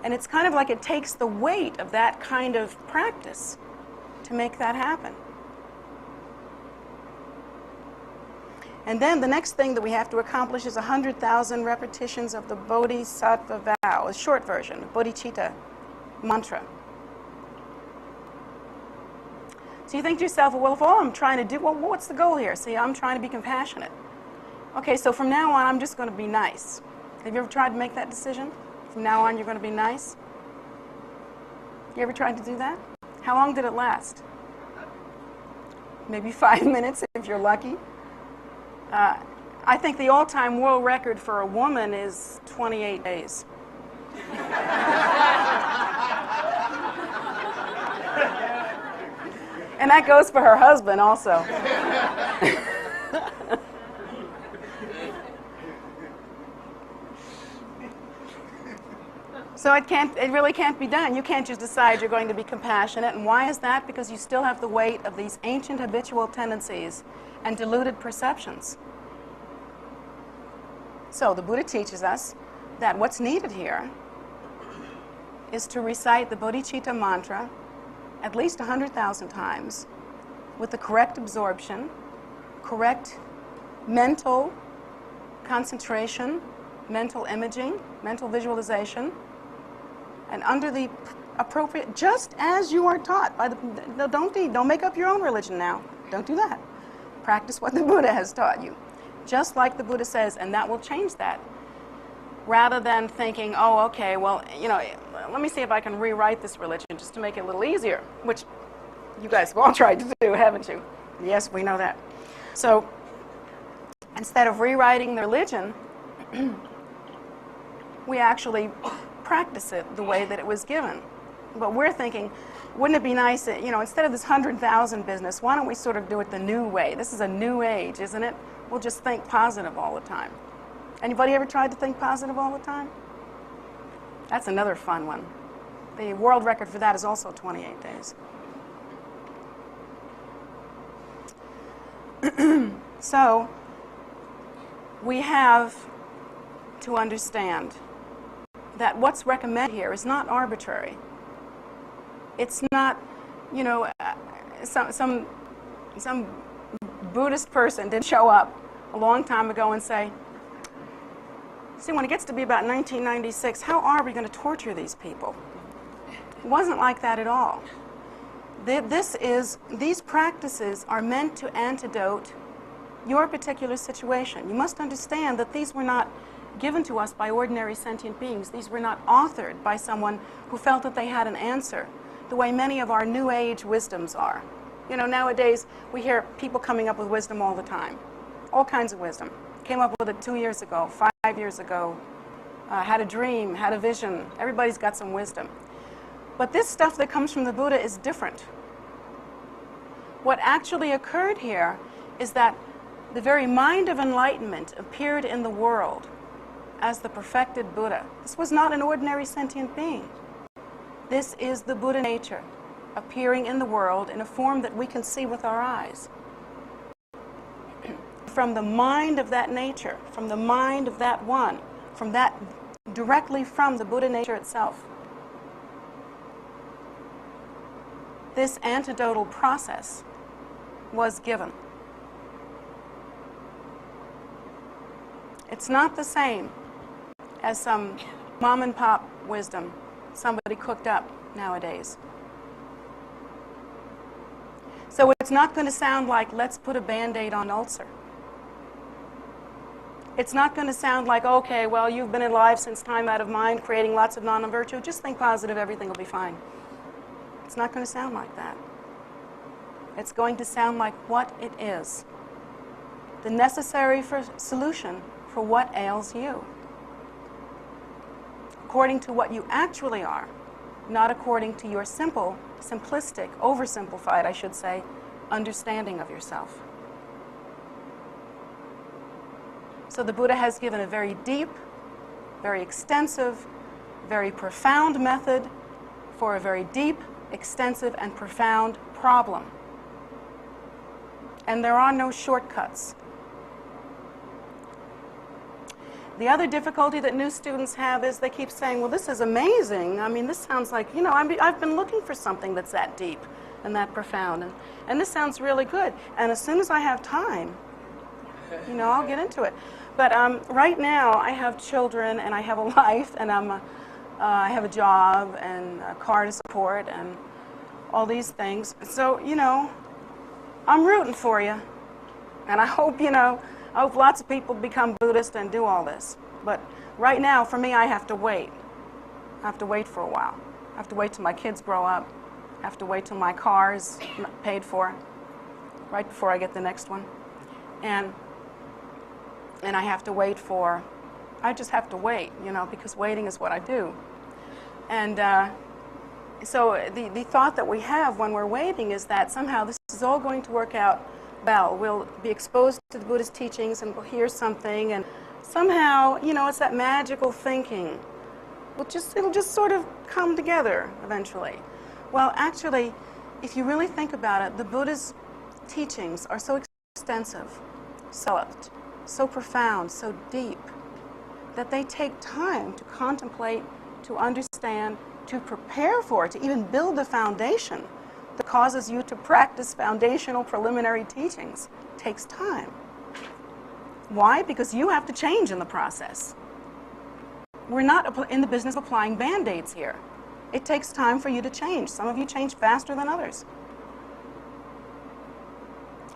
And it's kind of like it takes the weight of that kind of practice to make that happen. And then the next thing that we have to accomplish is 100,000 repetitions of the Bodhisattva vow, a short version, Bodhicitta mantra. So you think to yourself, well, if all I'm trying to do, well, what's the goal here? See, I'm trying to be compassionate. Okay, so from now on, I'm just going to be nice. Have you ever tried to make that decision? From now on, you're going to be nice? You ever tried to do that? How long did it last? Maybe 5 minutes if you're lucky. I think the all-time world record for a woman is 28 days. And that goes for her husband also. So it really can't be done. You can't just decide you're going to be compassionate. And why is that? Because you still have the weight of these ancient habitual tendencies and deluded perceptions. So the Buddha teaches us that what's needed here is to recite the Bodhicitta mantra at least 100,000 times with the correct absorption, correct mental concentration, mental imaging, mental visualization, and under the appropriate, just as you are taught by the, don't make up your own religion now. Don't do that. Practice what the Buddha has taught you. Just like the Buddha says, and that will change that. Rather than thinking, oh, okay, well, you know, let me see if I can rewrite this religion just to make it a little easier, which you guys have all tried to do, haven't you? Yes, we know that. So instead of rewriting the religion, we actually practice it the way that it was given. But we're thinking, wouldn't it be nice that, instead of this 100,000 business, why don't we sort of do it the new way? This is a new age, isn't it? We'll just think positive all the time. Anybody ever tried to think positive all the time? That's another fun one. The world record for that is also 28 days. So, we have to understand that what's recommended here is not arbitrary. It's not, some Buddhist person didn't show up a long time ago and say, see, when it gets to be about 1996, how are we going to torture these people? It wasn't like that at all. These practices are meant to antidote your particular situation. You must understand that these were not given to us by ordinary sentient beings. These were not authored by someone who felt that they had an answer, the way many of our New Age wisdoms are. Nowadays, we hear people coming up with wisdom all the time. All kinds of wisdom. Came up with it 2 years ago, 5 years ago, had a dream, had a vision. Everybody's got some wisdom. But this stuff that comes from the Buddha is different. What actually occurred here is that the very mind of enlightenment appeared in the world as the perfected Buddha. This was not an ordinary sentient being. This is the Buddha nature appearing in the world in a form that we can see with our eyes. From the mind of that nature, from the mind of that one, directly from the Buddha nature itself. This antidotal process was given. It's not the same as some mom and pop wisdom somebody cooked up nowadays. So it's not going to sound like, let's put a Band-Aid on an ulcer. It's not going to sound like, okay, well, you've been alive since time out of mind, creating lots of non-virtue. Just think positive, everything will be fine. It's not going to sound like that. It's going to sound like what it is. The necessary solution for what ails you. According to what you actually are, not according to your simplistic, oversimplified, I should say, understanding of yourself. So the Buddha has given a very deep, very extensive, very profound method for a very deep, extensive, and profound problem. And there are no shortcuts. The other difficulty that new students have is they keep saying, well, this is amazing. I mean, this sounds like, I've been looking for something that's that deep and that profound. And this sounds really good. And as soon as I have time, I'll get into it. But right now, I have children, and I have a life, and I have a job, and a car to support, and all these things. So, I'm rooting for you. And I hope, I hope lots of people become Buddhist and do all this. But right now, for me, I have to wait. I have to wait for a while. I have to wait till my kids grow up. I have to wait till my car's paid for, right before I get the next one. And I have to wait I just have to wait, because waiting is what I do. And so the thought that we have when we're waiting is that somehow this is all going to work out well. We'll be exposed to the Buddhist teachings and we'll hear something, and somehow, it's that magical thinking. It'll just sort of come together eventually. Well, actually, if you really think about it, the Buddha's teachings are so extensive, so profound, so deep, that they take time to contemplate, to understand, to prepare for, to even build the foundation that causes you to practice foundational preliminary teachings. It takes time. Why? Because you have to change in the process. We're not in the business of applying Band-Aids here. It takes time for you to change. Some of you change faster than others.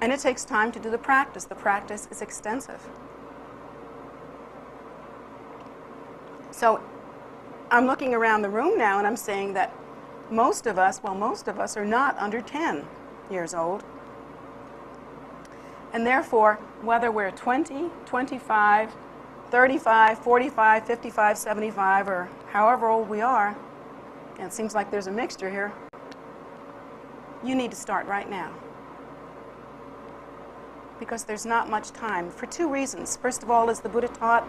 And it takes time to do the practice. The practice is extensive. So I'm looking around the room now and I'm saying that most of us are not under 10 years old. And therefore, whether we're 20, 25, 35, 45, 55, 75, or however old we are, and it seems like there's a mixture here, you need to start right now. Because there's not much time, for two reasons. First of all, as the Buddha taught,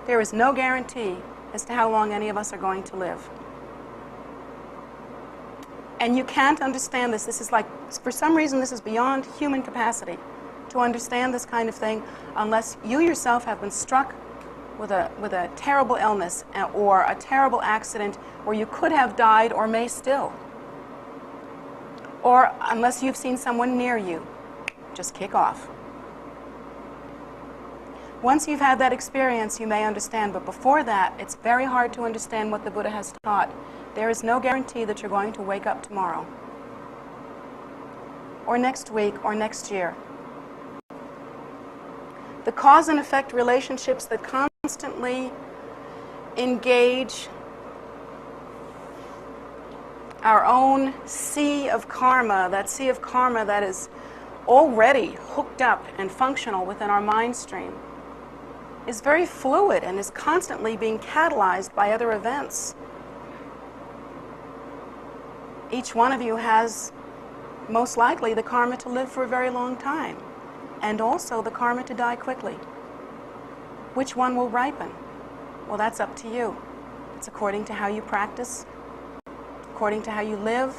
there is no guarantee as to how long any of us are going to live. And you can't understand this. This is like, for some reason, this is beyond human capacity to understand this kind of thing unless you yourself have been struck with a terrible illness or a terrible accident where you could have died or may still. Or unless you've seen someone near you just kick off. Once you've had that experience, you may understand, but before that, it's very hard to understand what the Buddha has taught. There is no guarantee that you're going to wake up tomorrow, or next week, or next year. The cause and effect relationships that constantly engage our own sea of karma, that sea of karma that is already hooked up and functional within our mind stream, is very fluid and is constantly being catalyzed by other events. Each one of you has most likely the karma to live for a very long time, and also the karma to die quickly. Which one will ripen? Well, that's up to you. It's according to how you practice, according to how you live,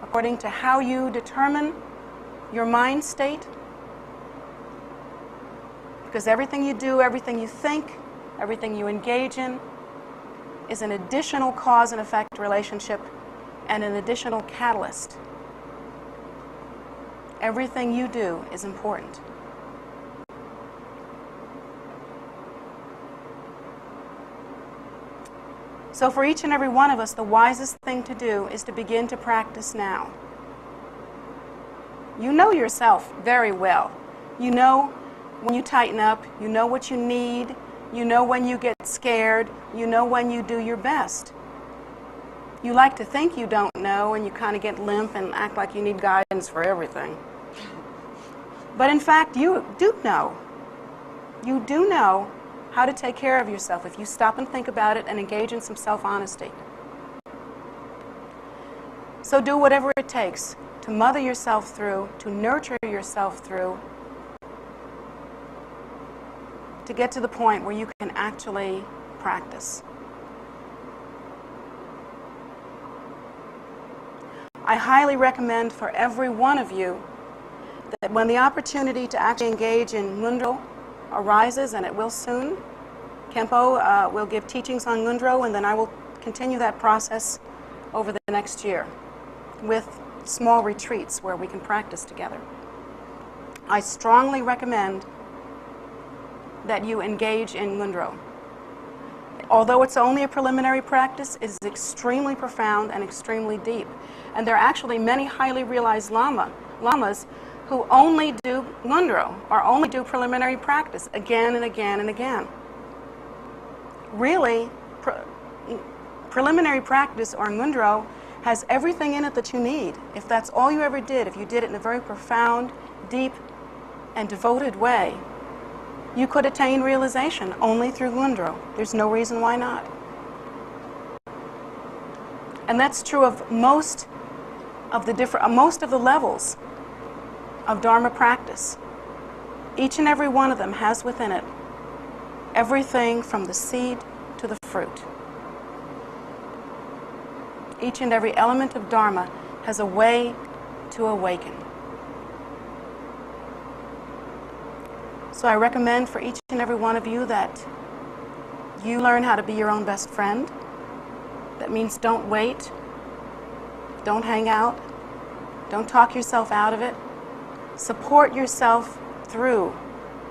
according to how you determine your mind state. Because everything you do, everything you think, everything you engage in is an additional cause and effect relationship and an additional catalyst. Everything you do is important. So for each and every one of us, the wisest thing to do is to begin to practice now. You know yourself very well. You know when you tighten up, you know what you need, you know when you get scared, you know when you do your best. You like to think you don't know, and you kind of get limp and act like you need guidance for everything. But in fact, you do know. You do know how to take care of yourself if you stop and think about it and engage in some self-honesty. So do whatever it takes to mother yourself through, to nurture yourself through, to get to the point where you can actually practice. I highly recommend for every one of you that when the opportunity to actually engage in Ngundro arises, and it will soon, Khenpo will give teachings on Ngundro, and then I will continue that process over the next year with small retreats where we can practice together. I strongly recommend that you engage in Ngundro. Although it's only a preliminary practice, it is extremely profound and extremely deep. And there are actually many highly realized lamas who only do Ngundro, or only do preliminary practice again and again and again. Really, preliminary practice, or Ngundro, has everything in it that you need. If that's all you ever did, if you did it in a very profound, deep, and devoted way, you could attain realization only through Ngundro. There's no reason why not. And that's true of most of the levels of Dharma practice. Each and every one of them has within it everything from the seed to the fruit. Each and every element of Dharma has a way to awaken. So I recommend for each and every one of you that you learn how to be your own best friend. That means don't wait, don't hang out, don't talk yourself out of it. Support yourself through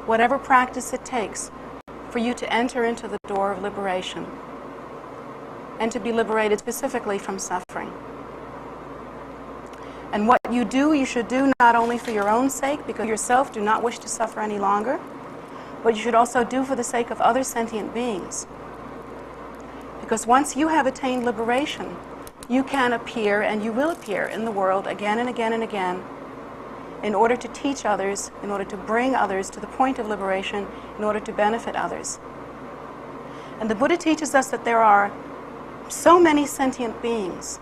whatever practice it takes for you to enter into the door of liberation and to be liberated specifically from suffering. And what you do, you should do not only for your own sake, because you yourself do not wish to suffer any longer, but you should also do for the sake of other sentient beings. Because once you have attained liberation, you can appear and you will appear in the world again and again and again in order to teach others, in order to bring others to the point of liberation, in order to benefit others. And the Buddha teaches us that there are so many sentient beings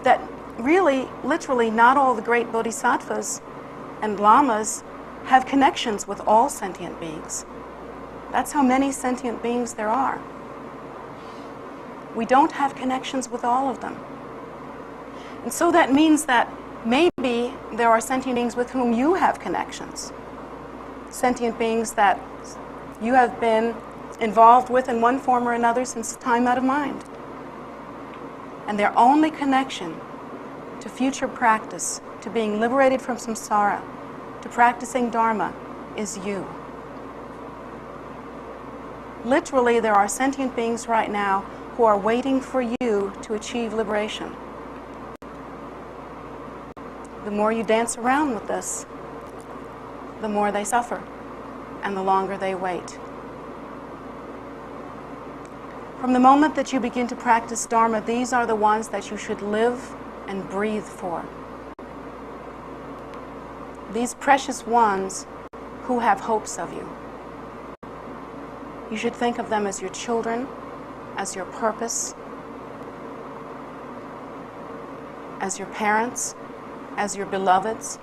that really, literally, not all the great bodhisattvas and lamas have connections with all sentient beings. That's how many sentient beings there are. We don't have connections with all of them. And so that means that maybe there are sentient beings with whom you have connections. Sentient beings that you have been involved with in one form or another since time out of mind. And their only connection to future practice, to being liberated from samsara, to practicing Dharma, is you. Literally, there are sentient beings right now who are waiting for you to achieve liberation. The more you dance around with this, the more they suffer, and the longer they wait. From the moment that you begin to practice Dharma, these are the ones that you should live and breathe for. These precious ones who have hopes of you. You should think of them as your children, as your purpose, as your parents, as your beloveds.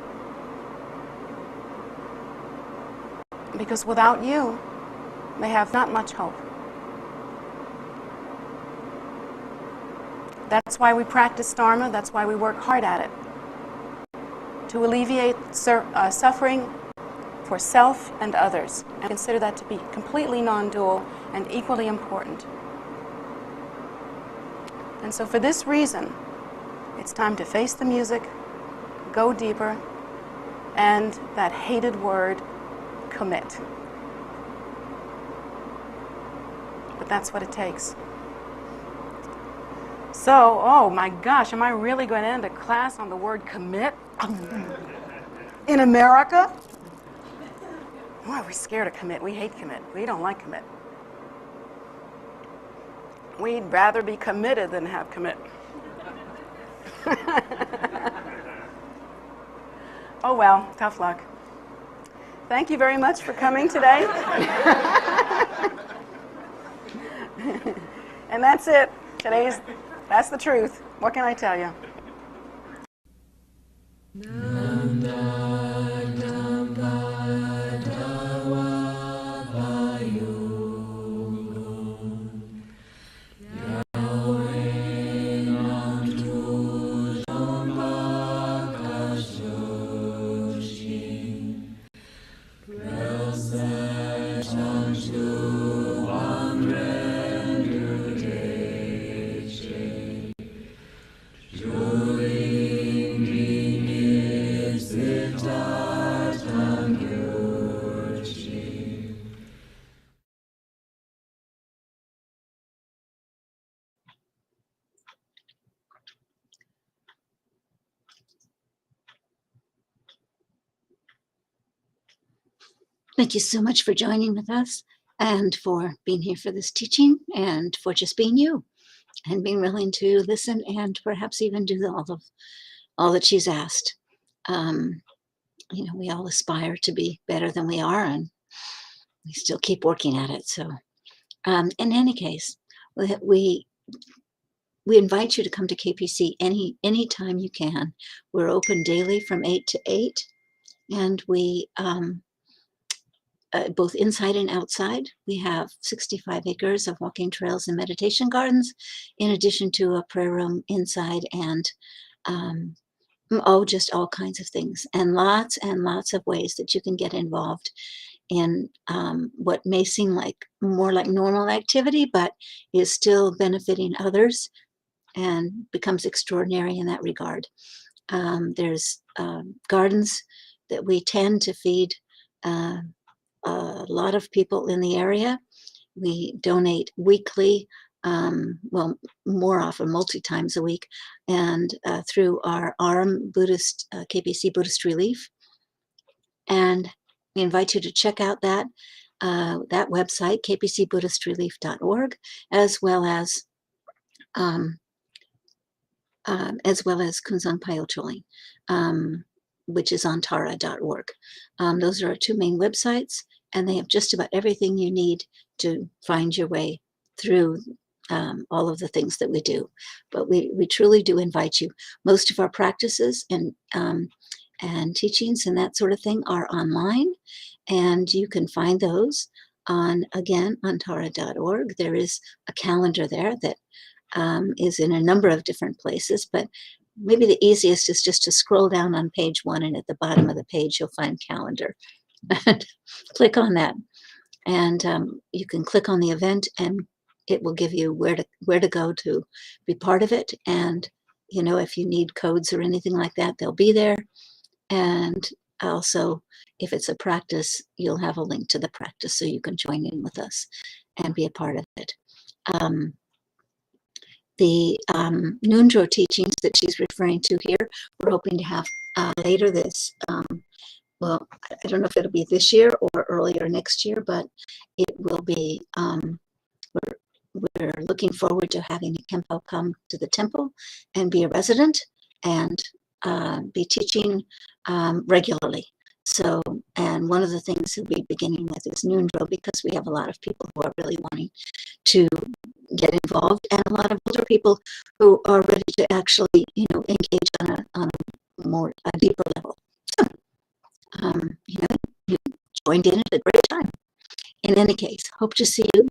Because without you, they have not much hope. That's why we practice Dharma, that's why we work hard at it. To alleviate suffering for self and others, and consider that to be completely non-dual and equally important. And so for this reason, it's time to face the music, go deeper, and that hated word, commit. But that's what it takes. So, oh my gosh, am I really going to end a class on the word commit? In America? Why are we scared of commit? We hate commit. We don't like commit. We'd rather be committed than have commit. Oh well, tough luck. Thank you very much for coming today. And that's it. That's the truth. What can I tell you? Thank you so much for joining with us and for being here for this teaching and for just being you and being willing to listen and perhaps even do all that she's asked. We all aspire to be better than we are, and we still keep working at it. So in any case, we invite you to come to KPC any time you can. We're open daily from 8 to 8, and we both inside and outside. We have 65 acres of walking trails and meditation gardens, in addition to a prayer room inside and just all kinds of things, and lots of ways that you can get involved in what may seem like more like normal activity, but is still benefiting others and becomes extraordinary in that regard. There's gardens that we tend to feed a lot of people in the area. We donate weekly, more often, multi-times a week, and through our ARM Buddhist, KPC Buddhist Relief. And we invite you to check out that. that website, kpcbuddhistrelief.org, as well as Kunzang Payo Choli, which is on tara.org. Those are our two main websites, and they have just about everything you need to find your way through all of the things that we do. But we truly do invite you. Most of our practices and teachings and that sort of thing are online, and you can find those on tara.org. There is a calendar there that is in a number of different places, but maybe the easiest is just to scroll down on page 1, and at the bottom of the page you'll find calendar. Click on that, and you can click on the event, and it will give you where to go to be part of it. And if you need codes or anything like that, they'll be there. And also, if it's a practice, you'll have a link to the practice so you can join in with us and be a part of it. The Nundro teachings that she's referring to here, we're hoping to have later this, well, I don't know if it'll be this year or earlier next year, but it will be, we're looking forward to having a Kempo come to the temple and be a resident and be teaching regularly. So, and one of the things he'll be beginning with is Nundro, because we have a lot of people who are really wanting to get involved, and a lot of older people who are ready to actually, engage on a deeper level. So, you joined in at a great time. In any case, hope to see you.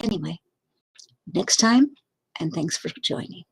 Anyway, next time, and thanks for joining.